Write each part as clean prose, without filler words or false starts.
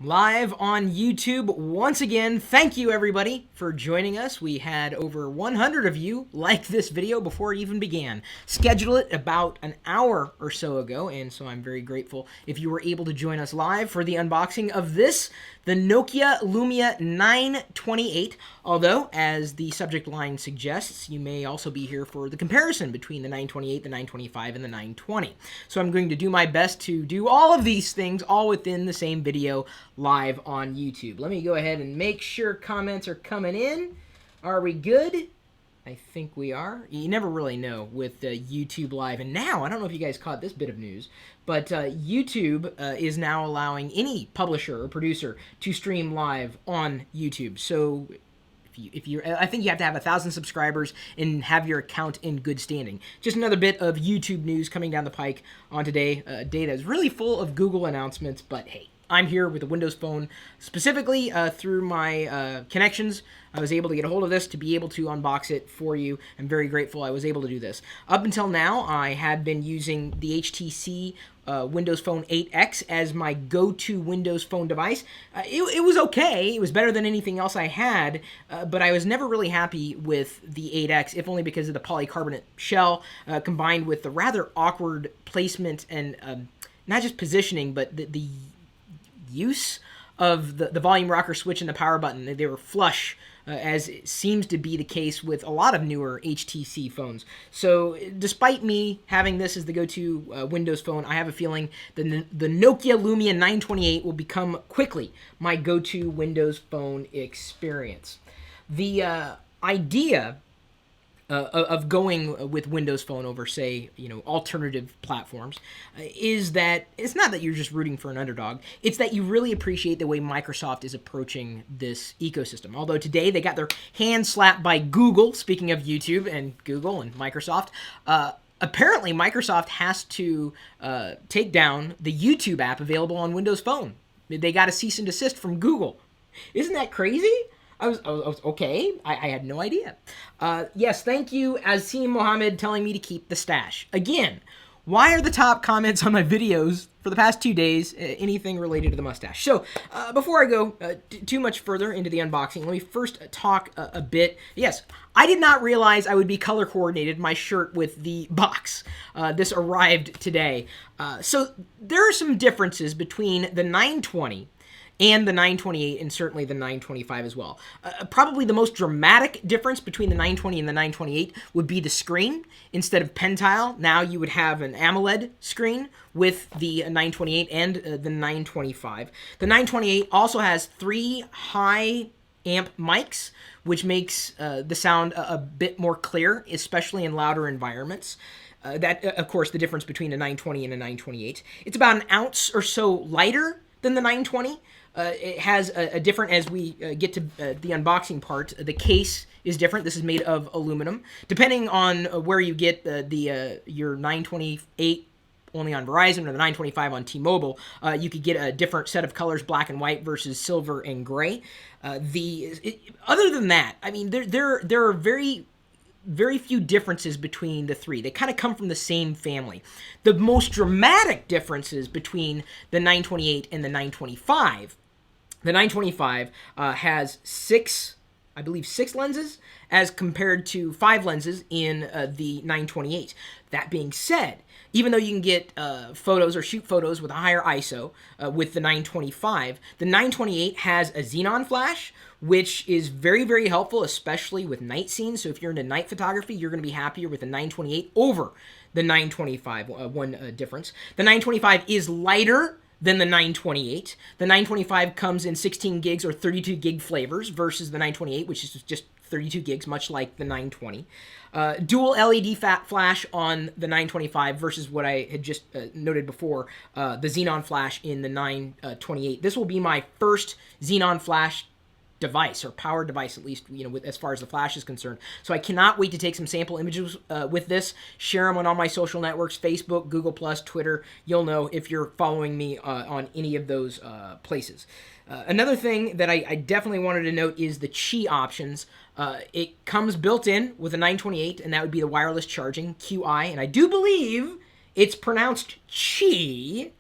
Live on YouTube once again. Thank you everybody for joining us. We had over 100 of you like this video before it even began. Scheduled it about an hour or so ago, and so I'm very grateful if you were able to join us live for the unboxing of this, the Nokia Lumia 928. Although, as the subject line suggests, you may also be here for the comparison between the 928, the 925, and the 920. So I'm going to do my best to do all of these things all within the same video live on YouTube. Let me go ahead and make sure comments are coming in. Are we good? I think we are. You never really know with YouTube Live. And now, I don't know if you guys caught this bit of news, but YouTube is now allowing any publisher or producer to stream live on YouTube. So I think you have to have 1,000 subscribers and have your account in good standing. Just another bit of YouTube news coming down the pike on today. A day that's really full of Google announcements, but hey, I'm here with a Windows Phone, specifically through my connections. I was able to get a hold of this to be able to unbox it for you. I'm very grateful I was able to do this. Up until now, I had been using the HTC Windows Phone 8X as my go-to Windows Phone device. It was okay. It was better than anything else I had, but I was never really happy with the 8X, if only because of the polycarbonate shell, combined with the rather awkward placement and not just positioning, but the use of the volume rocker switch and the power button. They were flush, as it seems to be the case with a lot of newer HTC phones. So despite me having this as the go-to Windows phone, I have a feeling that the Nokia Lumia 928 will become quickly my go-to Windows phone experience. The idea of going with Windows Phone over, say, alternative platforms, is that it's not that you're just rooting for an underdog. It's that you really appreciate the way Microsoft is approaching this ecosystem. Although today they got their hand slapped by Google, speaking of YouTube and Google and Microsoft, apparently Microsoft has to take down the YouTube app available on Windows Phone. They got a cease and desist from Google. Isn't that crazy? I was okay. I had no idea. Yes, thank you, Azim Mohammed, telling me to keep the stash. Again, why are the top comments on my videos for the past 2 days anything related to the mustache? So, before I go too much further into the unboxing, let me first talk a bit. Yes, I did not realize I would be color coordinated my shirt with the box. This arrived today. So, there are some differences between the 920 and the 928, and certainly the 925 as well. Probably the most dramatic difference between the 920 and the 928 would be the screen. Instead of Pentile, now you would have an AMOLED screen with the 928 and the 925. The 928 also has 3 high amp mics, which makes the sound a bit more clear, especially in louder environments. That, of course, the difference between a 920 and a 928. It's about an ounce or so lighter than the 920. It has a different, as we get to the unboxing part, the case is different. This is made of aluminum. Depending on where you get your 928 only on Verizon or the 925 on T-Mobile, you could get a different set of colors, black and white versus silver and gray. Other than that, I mean, there are very few differences between the three. They kind of come from the same family. The most dramatic differences between the 928 and the 925, the 925 has 6 lenses as compared to 5 lenses in the 928. That being said, even though you can get photos or shoot photos with a higher ISO with the 925, the 928 has a xenon flash, which is very, very helpful, especially with night scenes. So if you're into night photography, you're going to be happier with the 928 over the 925, one difference. The 925 is lighter than the 928. The 925 comes in 16 gigs or 32 gig flavors versus the 928, which is just 32 gigs, much like the 920. Dual LED flash on the 925 versus what I had just noted before, the xenon flash in the 928. This will be my first xenon flash device, or power device at least, as far as the flash is concerned. So I cannot wait to take some sample images with this, share them on all my social networks, Facebook, Google+, Twitter. You'll know if you're following me on any of those places. Another thing that I definitely wanted to note is the Qi options. It comes built in with a 928, and that would be the wireless charging, QI, and I do believe it's pronounced Qi.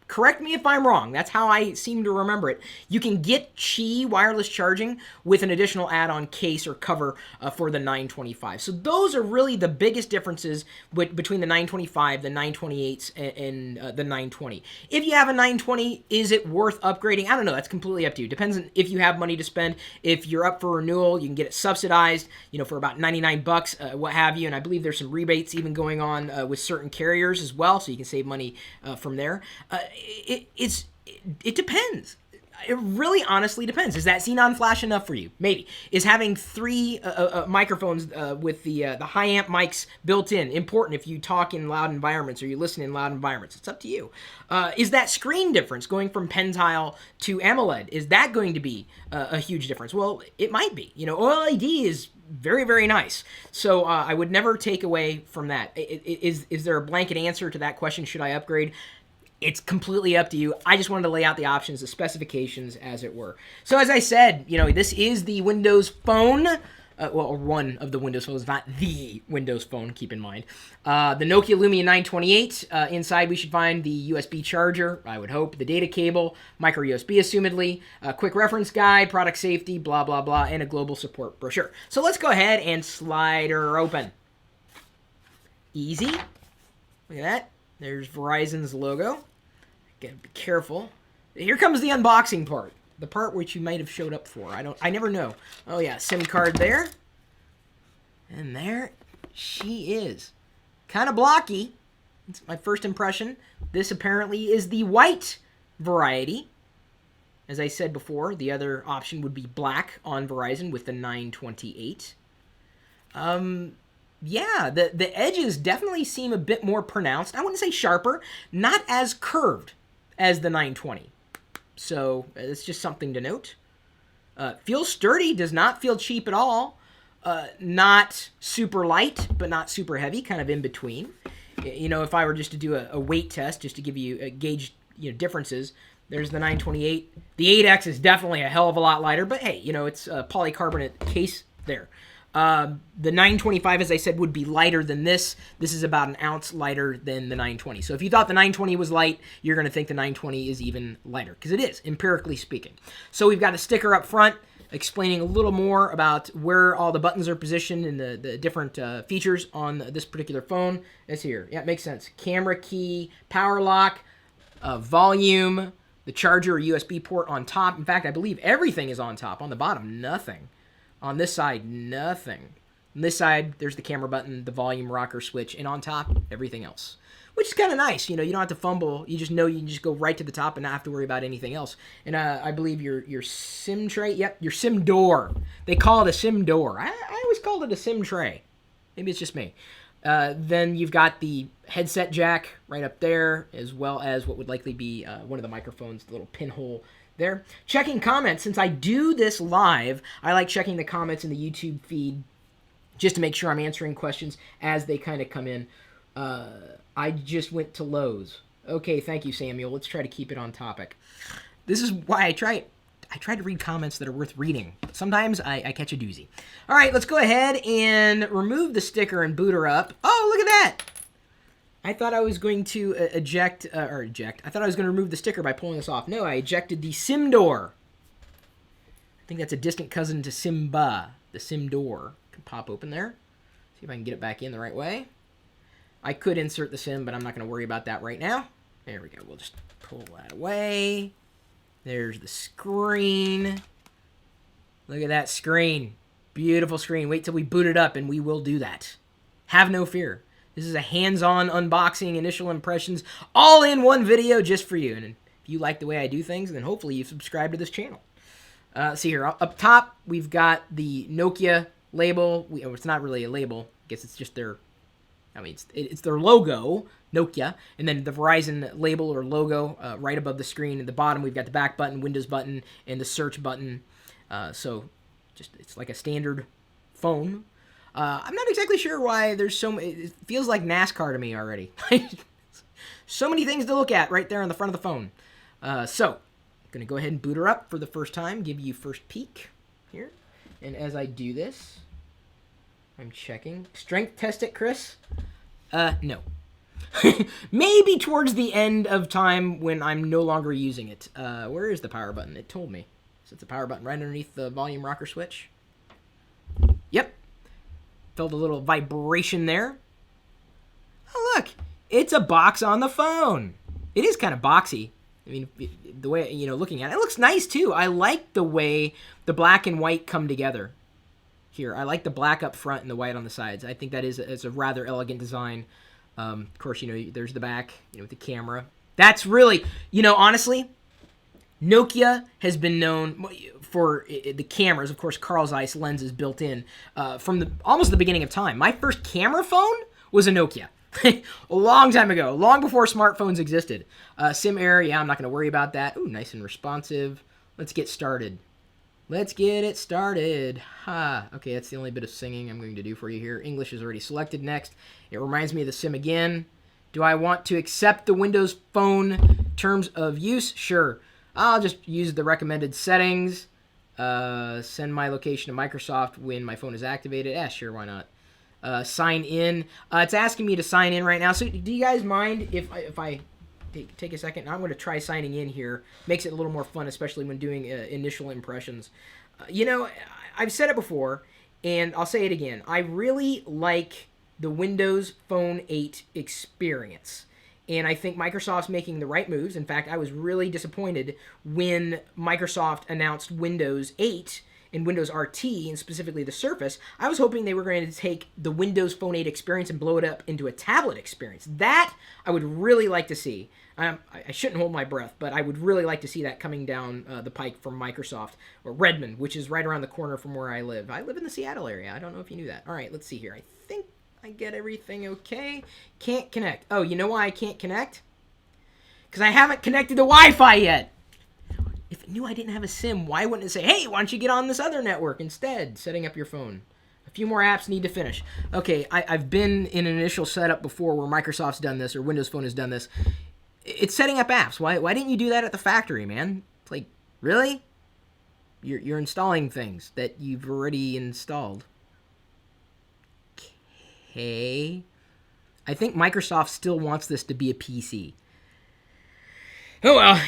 correct me if I'm wrong. That's how I seem to remember it. You can get Qi wireless charging with an additional add-on case or cover for the 925. So those are really the biggest differences between the 925, the 928s, and the 920. If you have a 920, is it worth upgrading? I don't know. That's completely up to you. Depends on if you have money to spend. If you're up for renewal, you can get it subsidized, for about 99 bucks, what have you. And I believe there's some rebates even going on with certain carriers as well, so you can save money from there. It depends. It really honestly depends. Is that xenon flash enough for you? Maybe. Is having 3 microphones with the high amp mics built in important if you talk in loud environments or you listen in loud environments? It's up to you. Is that screen difference going from pentile to AMOLED, is that going to be a huge difference? Well, it might be. OLED is very, very nice. So I would never take away from that. Is there a blanket answer to that question? Should I upgrade? It's completely up to you. I just wanted to lay out the options, the specifications, as it were. So as I said, this is the Windows Phone. Well, one of the Windows phones, not the Windows Phone, keep in mind. The Nokia Lumia 928. Inside, we should find the USB charger, I would hope, the data cable, micro USB, assumedly, a quick reference guide, product safety, blah, blah, blah, and a global support brochure. So let's go ahead and slide her open. Easy. Look at that. There's Verizon's logo. Gotta be careful. Here comes the unboxing part. The part which you might have showed up for. I never know. Oh yeah, SIM card there. And there she is. Kind of blocky. It's my first impression. This apparently is the white variety. As I said before, the other option would be black on Verizon with the 928. Yeah, the edges definitely seem a bit more pronounced. I wouldn't say sharper, not as curved as the 920. So it's just something to note. Feels sturdy, does not feel cheap at all. Not super light, but not super heavy, kind of in between. If I were just to do a weight test, just to give you a gauge, differences, there's the 928. The 8X is definitely a hell of a lot lighter, but hey, it's a polycarbonate case there. The 925, as I said, would be lighter than this. This is about an ounce lighter than the 920. So if you thought the 920 was light, you're going to think the 920 is even lighter, because it is, empirically speaking. So we've got a sticker up front explaining a little more about where all the buttons are positioned and the different features on this particular phone. It's here. Yeah, it makes sense. Camera key, power lock, volume, the charger or USB port on top. In fact, I believe everything is on top. On the bottom, nothing. On this side, nothing. On this side, there's the camera button, the volume rocker switch, and on top, everything else. Which is kind of nice. You don't have to fumble. You just know you can just go right to the top and not have to worry about anything else. And I believe your SIM tray, yep, your SIM door. They call it a SIM door. I always called it a SIM tray. Maybe it's just me. Then you've got the headset jack right up there, as well as what would likely be one of the microphones, the little pinhole there. Checking comments. Since I do this live, I like checking the comments in the YouTube feed just to make sure I'm answering questions as they kind of come in. I just went to Lowe's. Okay, thank you, Samuel. Let's try to keep it on topic. This is why I try to read comments that are worth reading. Sometimes I catch a doozy. All right, let's go ahead and remove the sticker and boot her up. Oh, look at that. I thought I was going to eject. I thought I was going to remove the sticker by pulling this off. No, I ejected the SIM door. I think that's a distant cousin to Simba. The SIM door can pop open there. See if I can get it back in the right way. I could insert the SIM, but I'm not going to worry about that right now. There we go. We'll just pull that away. There's the screen. Look at that screen. Beautiful screen. Wait till we boot it up, and we will do that. Have no fear. This is a hands-on unboxing, initial impressions, all in one video just for you. And if you like the way I do things, then hopefully you subscribe to this channel. See here, up top, we've got the Nokia label. It's not really a label. I guess it's just their... it's their logo, Nokia, and then the Verizon label or logo right above the screen. At the bottom, we've got the back button, Windows button, and the search button. So it's like a standard phone. I'm not exactly sure why there's so many. It feels like NASCAR to me already. So many things to look at right there on the front of the phone. So I'm going to go ahead and boot her up for the first time, give you first peek here. And as I do this, I'm checking. Strength test it, Chris? No. Maybe towards the end of time when I'm no longer using it. Where is the power button? It told me. So it's the power button right underneath the volume rocker switch. Yep. Felt a little vibration there. Oh, look. It's a box on the phone. It is kind of boxy. I mean, the way, looking at it, it looks nice too. I like the way the black and white come together here. I like the black up front and the white on the sides. I think that is a rather elegant design. Of course, there's the back, with the camera. That's really, honestly, Nokia has been known for the cameras. Of course, Carl Zeiss lenses built in from almost the beginning of time. My first camera phone was a Nokia. A long time ago, long before smartphones existed. Sim error, yeah, I'm not going to worry about that. Ooh, nice and responsive. Let's get started. Let's get it started. Okay, that's the only bit of singing I'm going to do for you here. English is already selected. Next. It reminds me of the sim again. Do I want to accept the Windows Phone terms of use? Sure. I'll just use the recommended settings. Send my location to Microsoft when my phone is activated. Yeah, sure, why not? Sign in. It's asking me to sign in right now. So do you guys mind if I take a second? I'm going to try signing in here. Makes it a little more fun, especially when doing initial impressions. I've said it before, and I'll say it again. I really like the Windows Phone 8 experience. And I think Microsoft's making the right moves. In fact, I was really disappointed when Microsoft announced Windows 8 and Windows RT, and specifically the Surface. I was hoping they were going to take the Windows Phone 8 experience and blow it up into a tablet experience. That I would really like to see. I shouldn't hold my breath, but I would really like to see that coming down the pike from Microsoft, or Redmond, which is right around the corner from where I live. I live in the Seattle area. I don't know if you knew that. All right, let's see here. I think I get everything okay. Can't connect. Oh, you know why I can't connect? Because I haven't connected to Wi-Fi yet. If it knew I didn't have a SIM, why wouldn't it say, hey, why don't you get on this other network instead? Setting up your phone. A few more apps need to finish. Okay, I've been in an initial setup before where Microsoft's done this or Windows Phone has done this. It's setting up apps. Why didn't you do that at the factory, man? It's like, really? You're installing things that you've already installed. Okay. I think Microsoft still wants this to be a PC. Oh well,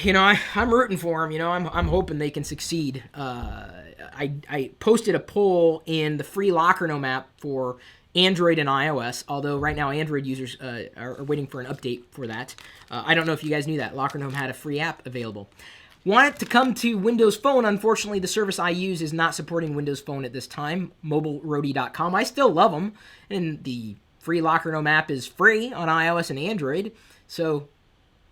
I'm rooting for them. I'm hoping they can succeed. I posted a poll in the free Locker Gnome app for Android and iOS, although right now Android users are waiting for an update for that. I don't know if you guys knew that. Locker Gnome had a free app available. Want it to come to Windows Phone. Unfortunately, the service I use is not supporting Windows Phone at this time, mobileroadie.com. I still love them, and the free Locker Gnome app is free on iOS and Android. So,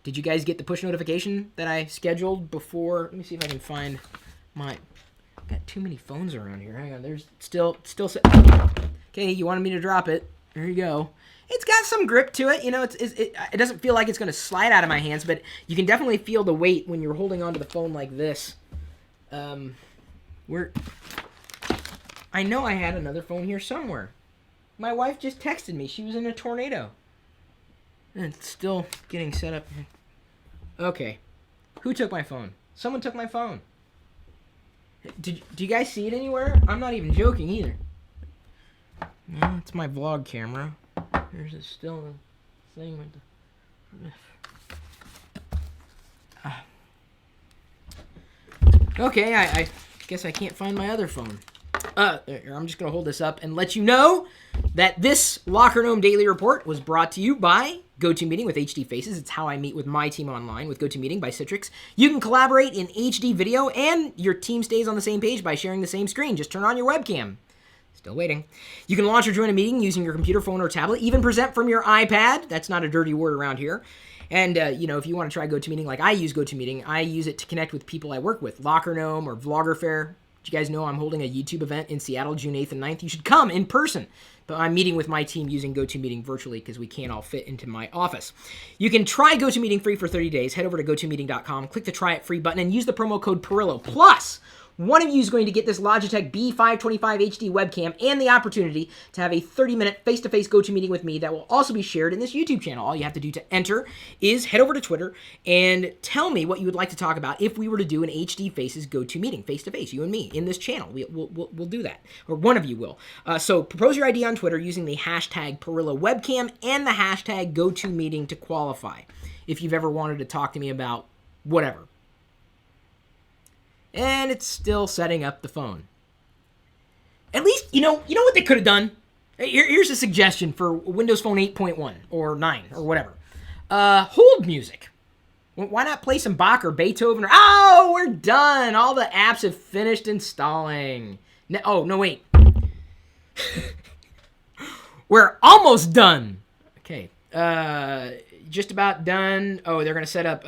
did you guys get the push notification that I scheduled before? Let me see if I can find my... I've got too many phones around here. Hang on, there's still... Okay, you wanted me to drop it. There you go. It's got some grip to it. It doesn't feel like it's going to slide out of my hands, but you can definitely feel the weight when you're holding onto the phone like this. I know I had another phone here somewhere. My wife just texted me. She was in a tornado. And it's still getting set up. Okay. Who took my phone? Someone took my phone. Do you guys see it anywhere? I'm not even joking either. No, it's my vlog camera. There's still a thing with the... Okay, I guess I can't find my other phone. I'm just going to hold this up and let you know that this Locker Gnome Daily Report was brought to you by GoToMeeting with HD Faces. It's how I meet with my team online with GoToMeeting by Citrix. You can collaborate in HD video, and your team stays on the same page by sharing the same screen. Just turn on your webcam. Still waiting. You can launch or join a meeting using your computer, phone, or tablet. Even present from your iPad. That's not a dirty word around here. And, if you want to try GoToMeeting like I use GoToMeeting, I use it to connect with people I work with. Locker Gnome or Vlogger Fair. Did you guys know I'm holding a YouTube event in Seattle, June 8th and 9th? You should come in person. But I'm meeting with my team using GoToMeeting virtually because we can't all fit into my office. You can try GoToMeeting free for 30 days. Head over to GoToMeeting.com, click the Try It Free button, and use the promo code Perillo. Plus, one of you is going to get this Logitech B525 HD webcam and the opportunity to have a 30-minute face-to-face go-to-meeting with me that will also be shared in this YouTube channel. All you have to do to enter is head over to Twitter and tell me what you would like to talk about if we were to do an HD Faces go-to-meeting, face-to-face, you and me, in this channel. We'll do that, or one of you will. So propose your idea on Twitter using the hashtag Parilla Webcam and the hashtag go-to-meeting to qualify if you've ever wanted to talk to me about whatever. And it's still setting up the phone. At least, you know what they could have done? Here's a suggestion for Windows Phone 8.1 or 9 or whatever. Hold music. Why not play some Bach or Beethoven? Oh, we're done. All the apps have finished installing. No, wait. We're almost done. Okay. Just about done. Oh, they're going to set up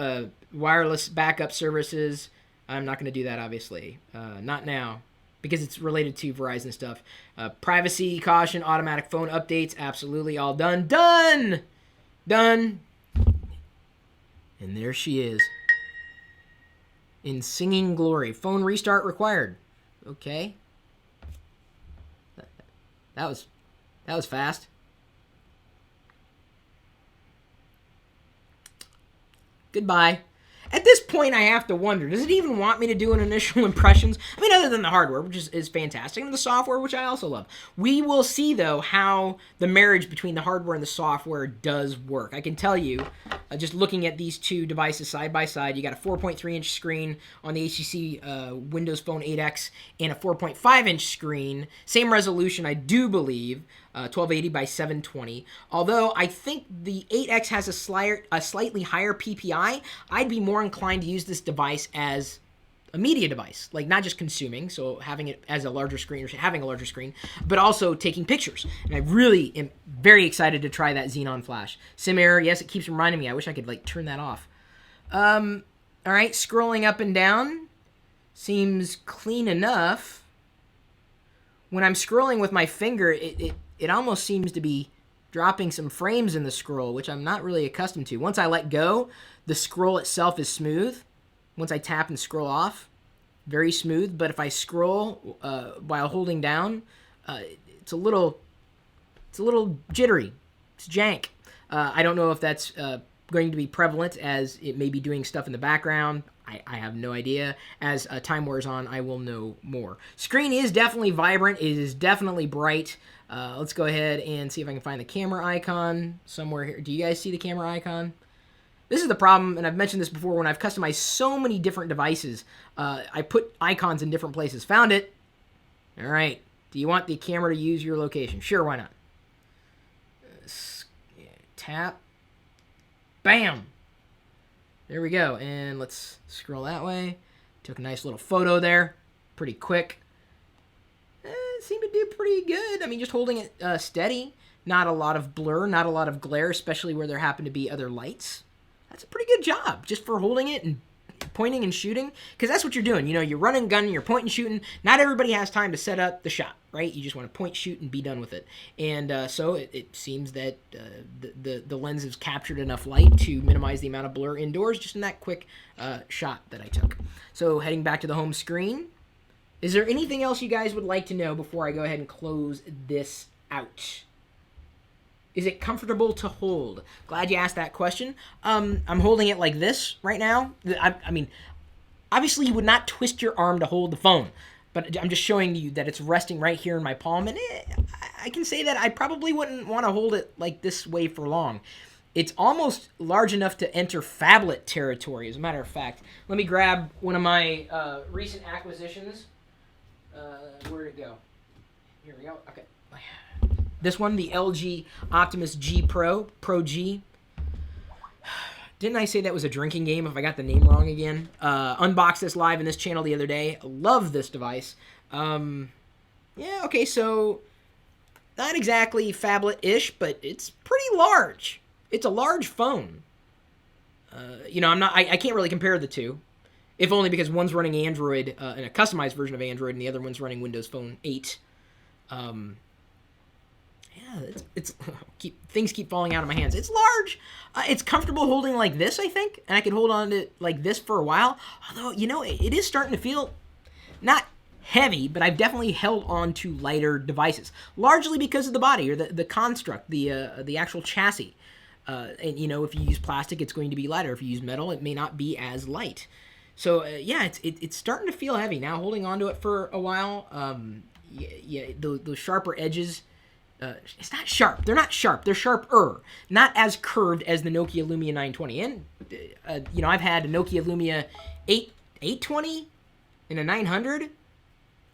wireless backup services. I'm not going to do that, obviously. Not now, because it's related to Verizon stuff. Privacy, caution, automatic phone updates, absolutely all done. Done! Done. And there she is. In singing glory. Phone restart required. Okay. That was fast. Goodbye. At this point, I have to wonder, does it even want me to do an initial impressions? I mean, other than the hardware, which is fantastic, and the software, which I also love. We will see, though, how the marriage between the hardware and the software does work. I can tell you, just looking at these two devices side by side, you got a 4.3-inch screen on the HTC Windows Phone 8X and a 4.5-inch screen. Same resolution, I do believe. 1280 by 720. Although I think the 8X has a slightly higher PPI, I'd be more inclined to use this device as a media device, like not just consuming, so having it as a larger screen or having a larger screen, but also taking pictures. And I really am very excited to try that Xenon Flash. Sim error, yes, it keeps reminding me. I wish I could like turn that off. All right, scrolling up and down seems clean enough. When I'm scrolling with my finger, it almost seems to be dropping some frames in the scroll, which I'm not really accustomed to. Once I let go, the scroll itself is smooth. Once I tap and scroll off, very smooth. But if I scroll while holding down, it's a little jittery. It's jank. I don't know if that's going to be prevalent, as it may be doing stuff in the background. I have no idea. As time wears on, I will know more. Screen is definitely vibrant. It is definitely bright. Let's go ahead and see if I can find the camera icon somewhere here. Do you guys see the camera icon? This is the problem, and I've mentioned this before, when I've customized so many different devices, I put icons in different places. Found it. All right. Do you want the camera to use your location? Sure, why not? Tap. Bam. There we go. And let's scroll that way. Took a nice little photo there. Pretty quick. Seemed to do pretty good. I mean, just holding it steady. Not a lot of blur, not a lot of glare, especially where there happen to be other lights. That's a pretty good job, just for holding it and pointing and shooting. Because that's what you're doing. You know, you're running gun, you're pointing and shooting. Not everybody has time to set up the shot, right? You just want to point, shoot, and be done with it. And so it seems that the lens has captured enough light to minimize the amount of blur indoors, just in that quick shot that I took. So heading back to the home screen. Is there anything else you guys would like to know before I go ahead and close this out? Is it comfortable to hold? Glad you asked that question. I'm holding it like this right now. I mean, obviously you would not twist your arm to hold the phone, but I'm just showing you that it's resting right here in my palm, and I can say that I probably wouldn't want to hold it like this way for long. It's almost large enough to enter phablet territory, as a matter of fact. Let me grab one of my recent acquisitions. Where'd it go? Here we go. Okay. This one, the LG Optimus G Pro G. Didn't I say that was a drinking game if I got the name wrong again? Unboxed this live in this channel the other day. Love this device. Yeah, okay, so not exactly phablet-ish, but it's pretty large. It's a large phone. You know, I can't really compare the two. If only because one's running Android in a customized version of Android, and the other one's running Windows Phone 8. Yeah, things keep falling out of my hands. It's large. It's comfortable holding like this, I think, and I could hold on to it like this for a while. Although, you know, it is starting to feel not heavy, but I've definitely held on to lighter devices, largely because of the body or the construct, the actual chassis. And you know, if you use plastic, it's going to be lighter. If you use metal, it may not be as light. So yeah, it's starting to feel heavy now. Holding on to it for a while. Yeah, those sharper edges. It's not sharp. They're not sharp. They're sharper. Not as curved as the Nokia Lumia 920. And you know, I've had a Nokia Lumia 820 and a 900.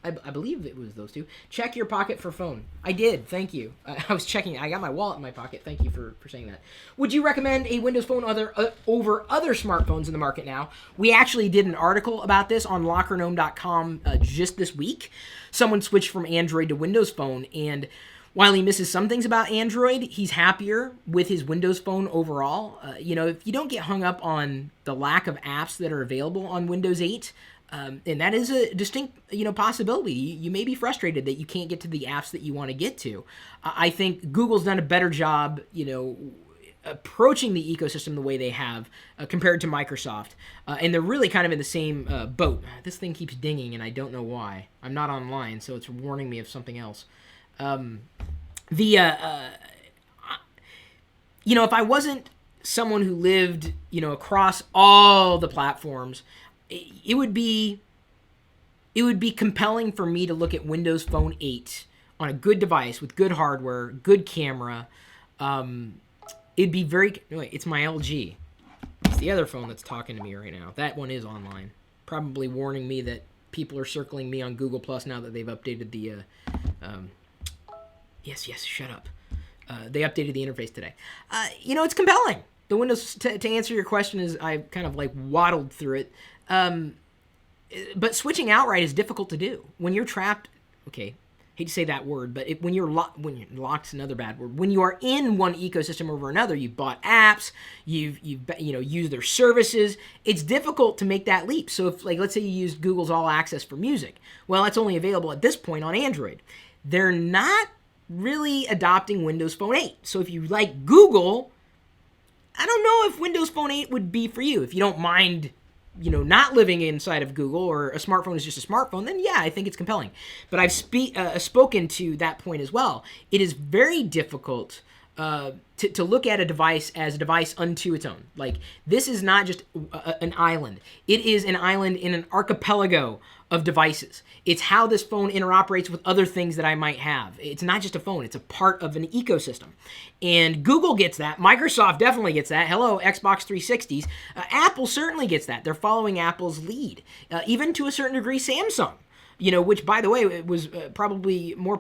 I believe it was those two. Check your pocket for phone. I did. Thank you. I was checking. I got my wallet in my pocket. Thank you for saying that. Would you recommend a Windows Phone over other smartphones in the market now? We actually did an article about this on lockergnome.com just this week. Someone switched from Android to Windows Phone, and while he misses some things about Android, he's happier with his Windows Phone overall. You know, if you don't get hung up on the lack of apps that are available on Windows 8, and that is a distinct, you know, possibility. You may be frustrated that you can't get to the apps that you want to get to. I think Google's done a better job, you know, approaching the ecosystem the way they have compared to Microsoft. And they're really kind of in the same boat. This thing keeps dinging, and I don't know why. I'm not online, so it's warning me of something else. You know, if I wasn't someone who lived, you know, across all the platforms, it would be compelling for me to look at Windows Phone 8 on a good device with good hardware, good camera. It'd be very... Wait, it's my LG. It's the other phone that's talking to me right now. That one is online. Probably warning me that people are circling me on Google Plus now that they've updated the... Yes, shut up. They updated the interface today. You know, it's compelling. The Windows... To answer your question, is I kind of like waddled through it. But switching outright is difficult to do. When you're trapped... Okay, hate to say that word, but when you're locked is another bad word. When you are in one ecosystem over another, you've bought apps, you've you know, used their services. It's difficult to make that leap. So if, like, let's say you use Google's All Access for music, well, that's only available at this point on Android. They're not really adopting Windows Phone 8. So if you like Google, I don't know if Windows Phone 8 would be for you. If you don't mind, you know, not living inside of Google, or a smartphone is just a smartphone, then yeah, I think it's compelling. But I've spoken to that point as well. It is very difficult to look at a device as a device unto its own. Like, this is not just an island. It is an island in an archipelago of devices. It's how this phone interoperates with other things that I might have. It's not just a phone. It's a part of an ecosystem. And Google gets that. Microsoft definitely gets that. Hello, Xbox 360s. Apple certainly gets that. They're following Apple's lead. Even to a certain degree, Samsung. You know, which, by the way, it was probably more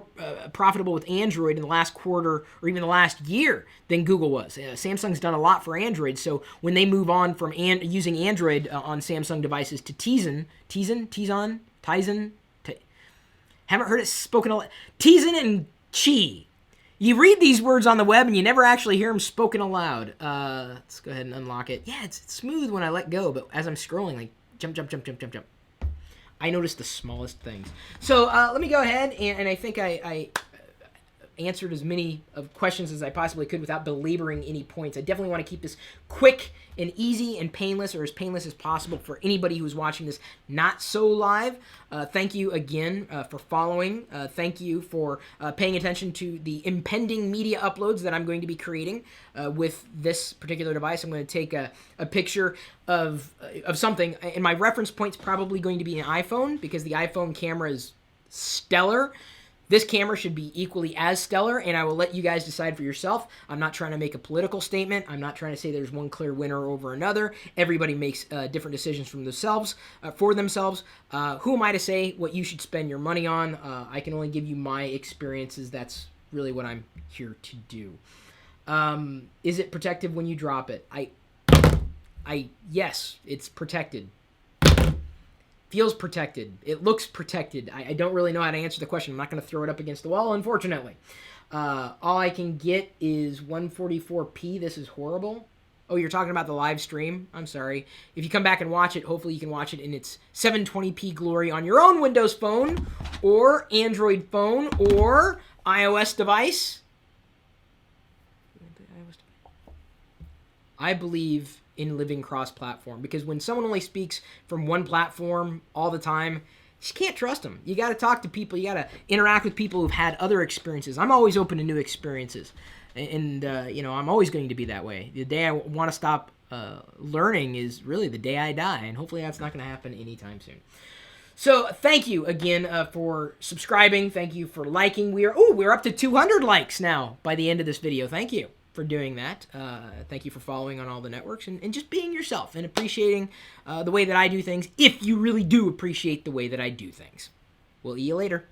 profitable with Android in the last quarter or even the last year than Google was. Samsung's done a lot for Android, so when they move on from using Android on Samsung devices to Tizen, haven't heard it spoken a lot. Tizen and Qi. You read these words on the web and you never actually hear them spoken aloud. Let's go ahead and unlock it. Yeah, it's smooth when I let go, but as I'm scrolling, like, jump. I notice the smallest things. So let me go ahead, and I think I answered as many of questions as I possibly could without belaboring any points. I definitely want to keep this quick and easy and painless, or as painless as possible for anybody who's watching this not so live. Thank you again for following. Thank you for paying attention to the impending media uploads that I'm going to be creating with this particular device. I'm going to take a picture of something, and my reference point's probably going to be an iPhone, because the iPhone camera is stellar. This camera should be equally as stellar, and I will let you guys decide for yourself. I'm not trying to make a political statement. I'm not trying to say there's one clear winner over another. Everybody makes different decisions for themselves. Who am I to say what you should spend your money on? I can only give you my experiences. That's really what I'm here to do. Is it protective when you drop it? Yes, it's protected. Feels protected. It looks protected. I don't really know how to answer the question. I'm not going to throw it up against the wall, unfortunately. All I can get is 144p. This is horrible. Oh, you're talking about the live stream? I'm sorry. If you come back and watch it, hopefully you can watch it in its 720p glory on your own Windows phone, or Android phone, or iOS device. I believe in living cross-platform, because when someone only speaks from one platform all the time, just can't trust them. You got to talk to people. You got to interact with people who've had other experiences. I'm always open to new experiences, and you know, I'm always going to be that way. The day I want to stop learning is really the day I die, and hopefully that's not going to happen anytime soon. So thank you again for subscribing. Thank you for liking. We're up to 200 likes now by the end of this video. Thank you for doing that. Thank you for following on all the networks and just being yourself and appreciating the way that I do things, if you really do appreciate the way that I do things. We'll see you later.